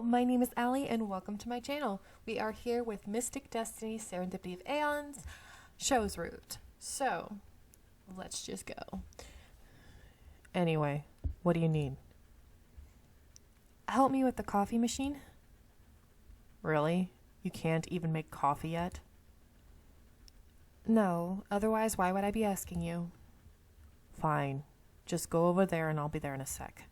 my name is Allie and welcome to my channel. We are here with Mystic Destiny Serendipity of Aeons, Shou's route. So, let's just go. Anyway, what do you need? Help me with the coffee machine? Really? You can't even make coffee yet? No, otherwise why would I be asking you? Fine. Just go over there and I'll be there in a sec.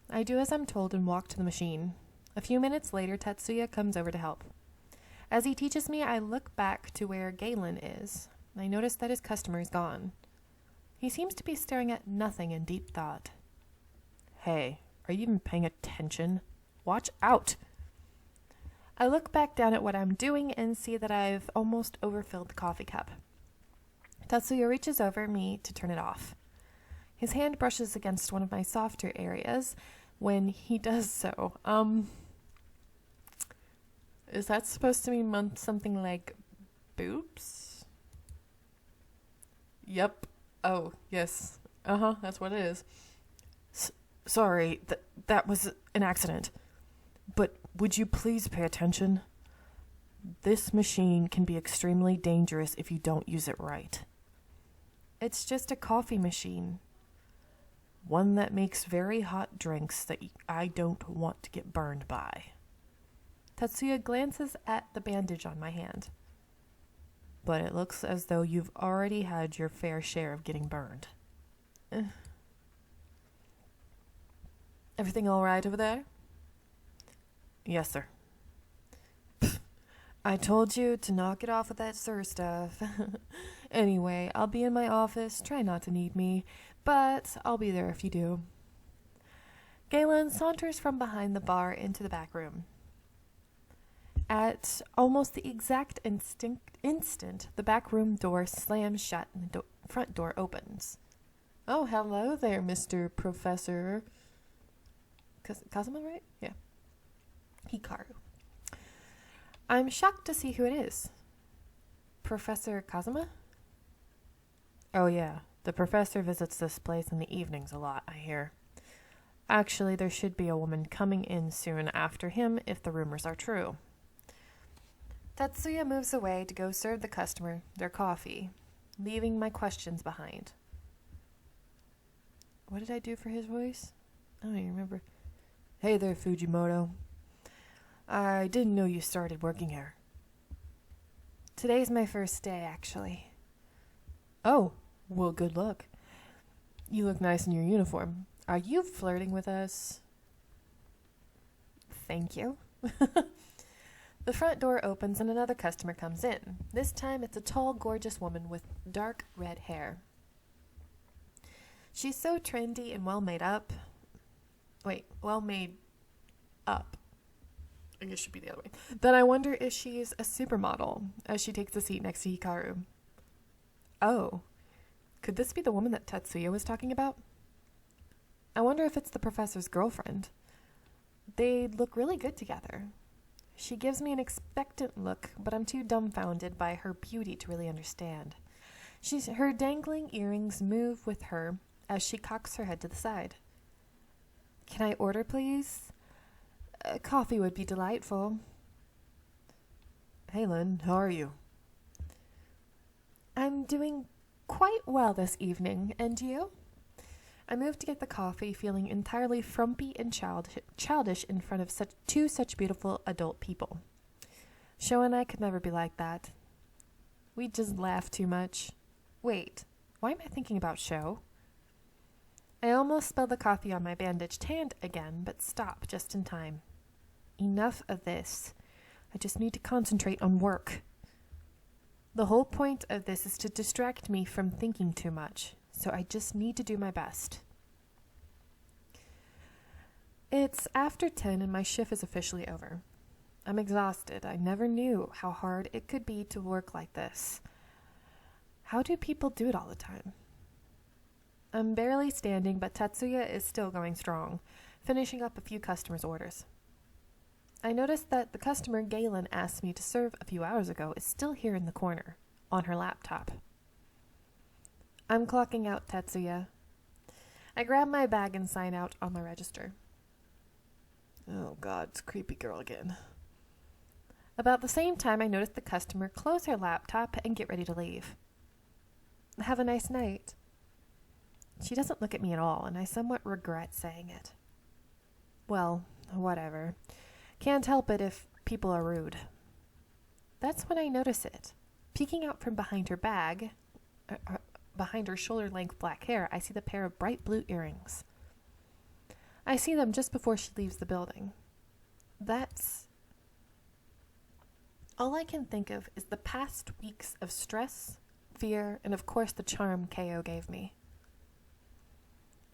I do as I'm told and walk to the machine. A few minutes later, Tetsuya comes over to help. As he teaches me, I look back to where Galen is. I notice that his customer is gone. He seems to be staring at nothing in deep thought. Hey, are you even paying attention? Watch out! I look back down at what I'm doing and see that I've almost overfilled the coffee cup. Tetsuya reaches over me to turn it off. His hand brushes against one of my softer areas when he does so. Is that supposed to mean something like boobs? Yep. Oh, yes. That's what it is. Sorry, that was an accident. But would you please pay attention? This machine can be extremely dangerous if you don't use it right. It's just a coffee machine. One that makes very hot drinks that I don't want to get burned by. Tetsuya glances at the bandage on my hand. But it looks as though you've already had your fair share of getting burned. Everything all right over there? Yes, sir. I told you to knock it off with that sir stuff. Anyway, I'll be in my office. Try not to need me, but I'll be there if you do. Galen saunters from behind the bar into the back room. At almost the exact instant, the back room door slams shut and the front door opens. Oh, hello there, Mr. Professor Kazuma, right? Yeah. Hikaru. I'm shocked to see who it is. Professor Kazuma? Oh yeah, the professor visits this place in the evenings a lot, I hear. Actually, there should be a woman coming in soon after him if the rumors are true. Tetsuya moves away to go serve the customer their coffee, leaving my questions behind. What did I do for his voice? I don't even remember. Hey there, Fujimoto. I didn't know you started working here. Today's my first day, actually. Oh, well, good luck. You look nice in your uniform. Are you flirting with us? Thank you. The front door opens and another customer comes in. This time it's a tall, gorgeous woman with dark red hair. She's so trendy and well made up. Well made up. I guess it should be the other way. Then I wonder if she's a supermodel as she takes a seat next to Hikaru. Oh, could this be the woman that Tetsuya was talking about? I wonder if it's the professor's girlfriend. They look really good together. She gives me an expectant look, but I'm too dumbfounded by her beauty to really understand. Her dangling earrings move with her as she cocks her head to the side. Can I order, please? Coffee would be delightful. Hey, Lynn, how are you? I'm doing quite well this evening, and you? I moved to get the coffee, feeling entirely frumpy and childish in front of such beautiful adult people. Shou and I could never be like that. We just laugh too much. Wait, why am I thinking about Shou? I almost spilled the coffee on my bandaged hand again, but stop just in time. Enough of this. I just need to concentrate on work. The whole point of this is to distract me from thinking too much, so I just need to do my best. It's after 10 and my shift is officially over. I'm exhausted. I never knew how hard it could be to work like this. How do people do it all the time? I'm barely standing, but Tetsuya is still going strong, finishing up a few customers' orders. I noticed that the customer Galen asked me to serve a few hours ago is still here in the corner, on her laptop. I'm clocking out, Tetsuya. I grab my bag and sign out on my register. Oh, God. it's creepy girl again. About the same time, I noticed the customer close her laptop and get ready to leave. Have a nice night. She doesn't look at me at all, and I somewhat regret saying it. Well, whatever. Can't help it if people are rude. That's when I notice it. Peeking out from behind her bag, behind her shoulder-length black hair, I see the pair of bright blue earrings. I see them just before she leaves the building. That's... all I can think of is the past weeks of stress, fear, and of course the charm KO gave me.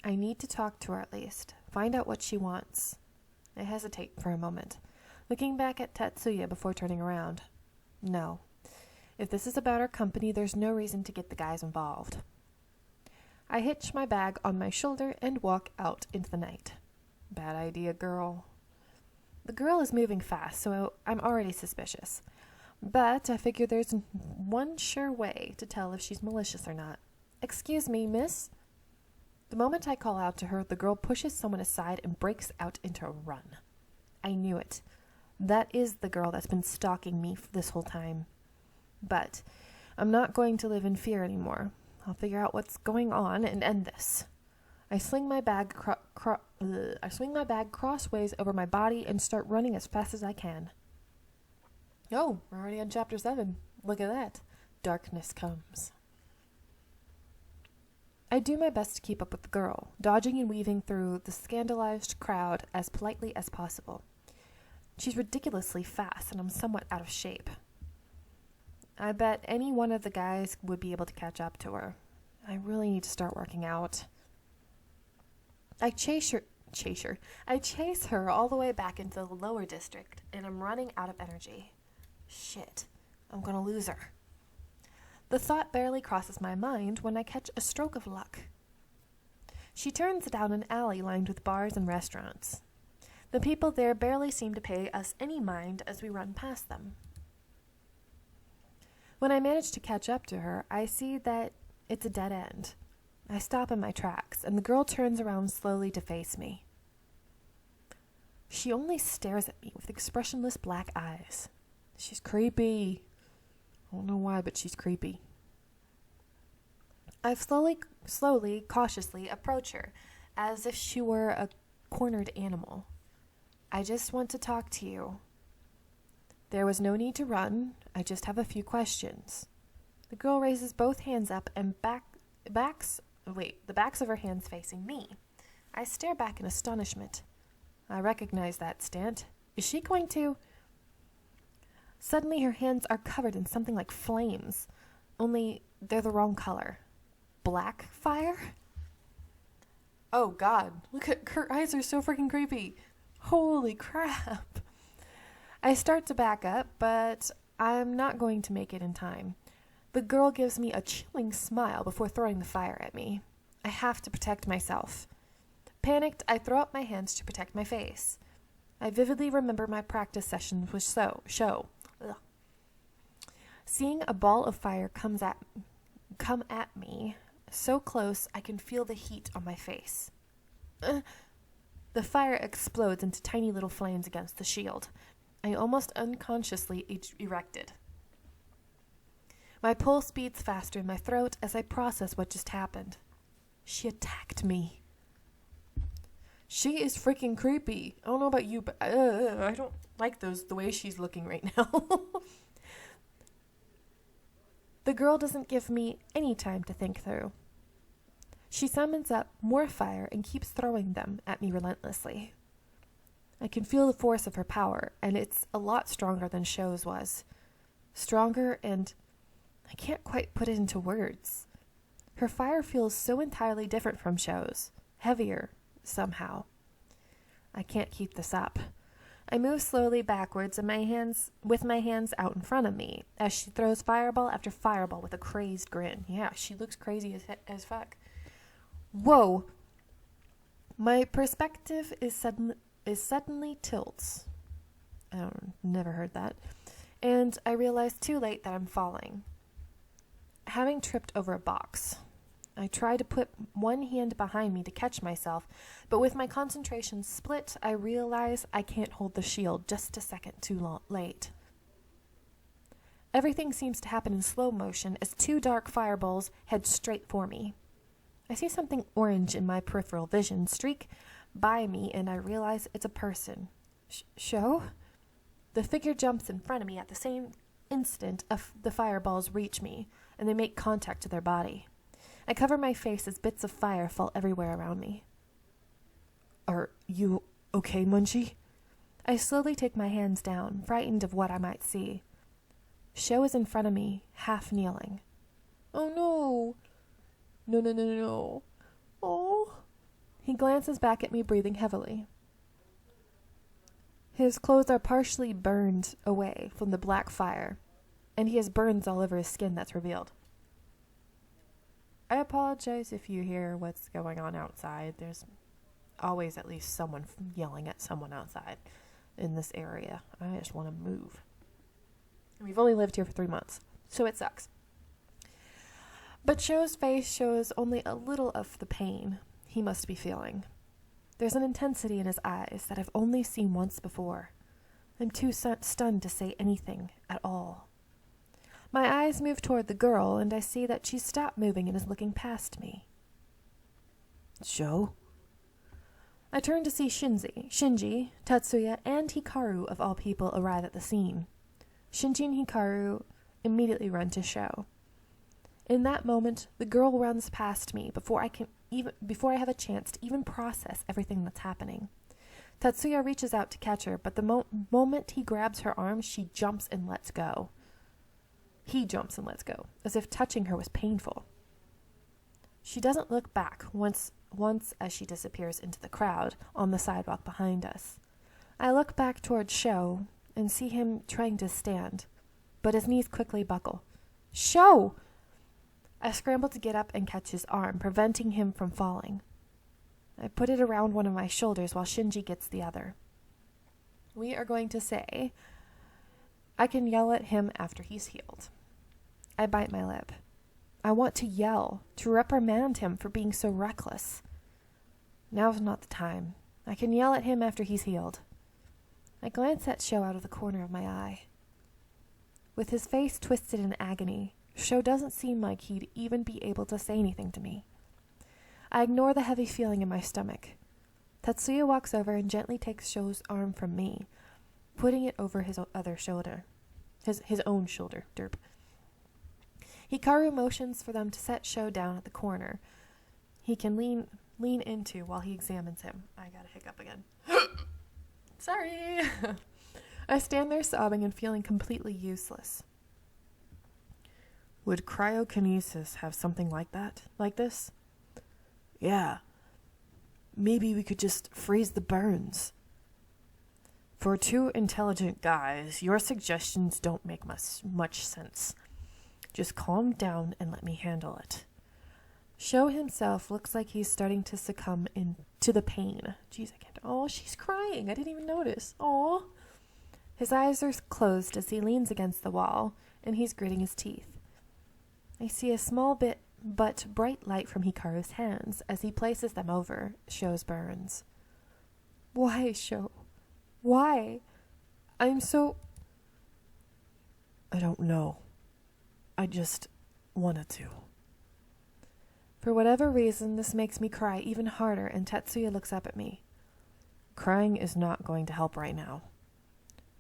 I need to talk to her at least, find out what she wants. I hesitate for a moment, looking back at Tatsuya before turning around. No. If this is about our company, there's no reason to get the guys involved. I hitch my bag on my shoulder and walk out into the night. Bad idea, girl. The girl is moving fast, so I'm already suspicious. But I figure there's one sure way to tell if she's malicious or not. Excuse me, miss? The moment I call out to her, the girl pushes someone aside and breaks out into a run. I knew it. That is the girl that's been stalking me this whole time. But I'm not going to live in fear anymore. I'll figure out what's going on and end this. I swing my bag crossways over my body and start running as fast as I can. Oh, we're already on chapter 7. Look at that. Darkness comes. I do my best to keep up with the girl, dodging and weaving through the scandalized crowd as politely as possible. She's ridiculously fast, and I'm somewhat out of shape. I bet any one of the guys would be able to catch up to her. I really need to start working out. I chase her all the way back into the lower district, and I'm running out of energy. Shit, I'm gonna lose her. The thought barely crosses my mind when I catch a stroke of luck. She turns down an alley lined with bars and restaurants. The people there barely seem to pay us any mind as we run past them. When I manage to catch up to her, I see that it's a dead end. I stop in my tracks, and the girl turns around slowly to face me. She only stares at me with expressionless black eyes. She's creepy. I don't know why, but she's creepy. I slowly, cautiously approach her, as if she were a cornered animal. I just want to talk to you. There was no need to run. I just have a few questions. The girl raises both hands up and the backs of her hands facing me. I stare back in astonishment. I recognize that stance. Is she going to... Suddenly her hands are covered in something like flames, only they're the wrong color. Black fire? Oh God, look at her eyes are so freaking creepy. Holy crap. I start to back up, but I'm not going to make it in time. The girl gives me a chilling smile before throwing the fire at me. I have to protect myself. Panicked, I throw up my hands to protect my face. I vividly remember my practice sessions with Shou. Ugh. Seeing a ball of fire come at me, so close I can feel the heat on my face. The fire explodes into tiny little flames against the shield. I almost unconsciously erected. My pulse beats faster in my throat as I process what just happened. She attacked me. She is freaking creepy. I don't know about you, but I don't like the way she's looking right now. The girl doesn't give me any time to think through. She summons up more fire and keeps throwing them at me relentlessly. I can feel the force of her power, and it's a lot stronger than Shou's was. Stronger, and I can't quite put it into words. Her fire feels so entirely different from Shou's, heavier, somehow. I can't keep this up. I move slowly backwards with my hands out in front of me as she throws fireball after fireball with a crazed grin. Yeah, she looks crazy as fuck. Whoa! My perspective is suddenly tilts. Never heard that. And I realize too late that I'm falling. Having tripped over a box. I try to put one hand behind me to catch myself, but with my concentration split, I realize I can't hold the shield just a second too late. Everything seems to happen in slow motion as two dark fireballs head straight for me. I see something orange in my peripheral vision streak by me, and I realize it's a person. Shou? The figure jumps in front of me at the same instant the fireballs reach me, and they make contact to their body. I cover my face as bits of fire fall everywhere around me. Are you okay, Munchie? I slowly take my hands down, frightened of what I might see. Shou is in front of me, half kneeling. Oh no! No. Oh. He glances back at me, breathing heavily. His clothes are partially burned away from the black fire, and he has burns all over his skin that's revealed. I apologize if you hear what's going on outside. There's always at least someone yelling at someone outside in this area. I just want to move. We've only lived here for 3 months, so it sucks. But Shou's face shows only a little of the pain he must be feeling. There's an intensity in his eyes that I've only seen once before. I'm too stunned to say anything at all. My eyes move toward the girl, and I see that she's stopped moving and is looking past me. Shou? I turn to see Shinji, Tatsuya, and Hikaru of all people arrive at the scene. Shinji and Hikaru immediately run to Shou. In that moment, the girl runs past me before I have a chance to even process everything that's happening. Tatsuya reaches out to catch her, but the moment he grabs her arm, she jumps and lets go. He jumps and lets go, as if touching her was painful. She doesn't look back once as she disappears into the crowd on the sidewalk behind us. I look back toward Shou and see him trying to stand, but his knees quickly buckle. Shou! I scramble to get up and catch his arm, preventing him from falling. I put it around one of my shoulders while Shinji gets the other. We are going to say, I can yell at him after he's healed. I bite my lip. I want to yell, to reprimand him for being so reckless. Now's not the time. I can yell at him after he's healed. I glance at Shou out of the corner of my eye. With his face twisted in agony, Shou doesn't seem like he'd even be able to say anything to me. I ignore the heavy feeling in my stomach. Tatsuya walks over and gently takes Shou's arm from me, putting it over his other shoulder. His own shoulder, derp. Hikaru motions for them to set Shou down at the corner he can lean into while he examines him. I got a hiccup again. Sorry. I stand there sobbing and feeling completely useless. Would cryokinesis have something like that? Like this? Yeah. Maybe we could just freeze the burns. For two intelligent guys, your suggestions don't make much sense. Just calm down and let me handle it. Shou himself looks like he's starting to succumb to the pain. Jeez, I can't. Oh, she's crying. I didn't even notice. Oh. His eyes are closed as he leans against the wall, and he's gritting his teeth. I see a small but bright light from Hikaru's hands as he places them over Shou's burns. Why, Shou? Why? I'm so... I don't know. I just wanted to. For whatever reason, this makes me cry even harder, and Tatsuya looks up at me. Crying is not going to help right now.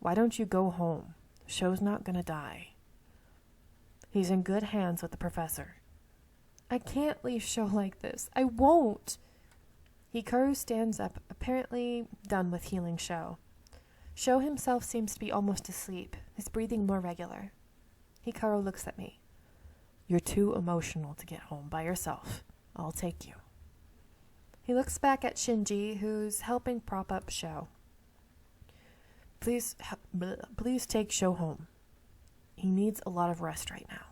Why don't you go home? Shou's not gonna die. He's in good hands with the professor. I can't leave Shou like this. I won't. Hikaru stands up, apparently done with healing Shou. Shou himself seems to be almost asleep, his breathing more regular. Hikaru looks at me. You're too emotional to get home by yourself. I'll take you. He looks back at Shinji, who's helping prop up Shou. Please take Shou home. He needs a lot of rest right now.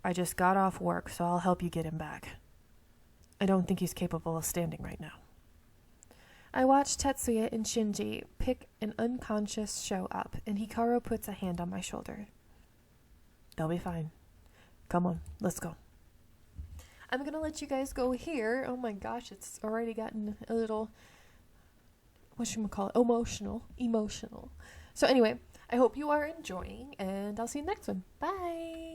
I just got off work, so I'll help you get him back. I don't think he's capable of standing right now. I watch Tetsuya and Shinji pick an unconscious Shou up, and Hikaru puts a hand on my shoulder. They'll be fine. Come on, let's go. I'm gonna let you guys go here. Oh my gosh, it's already gotten a little, emotional. So anyway, I hope you are enjoying, and I'll see you next one. Bye.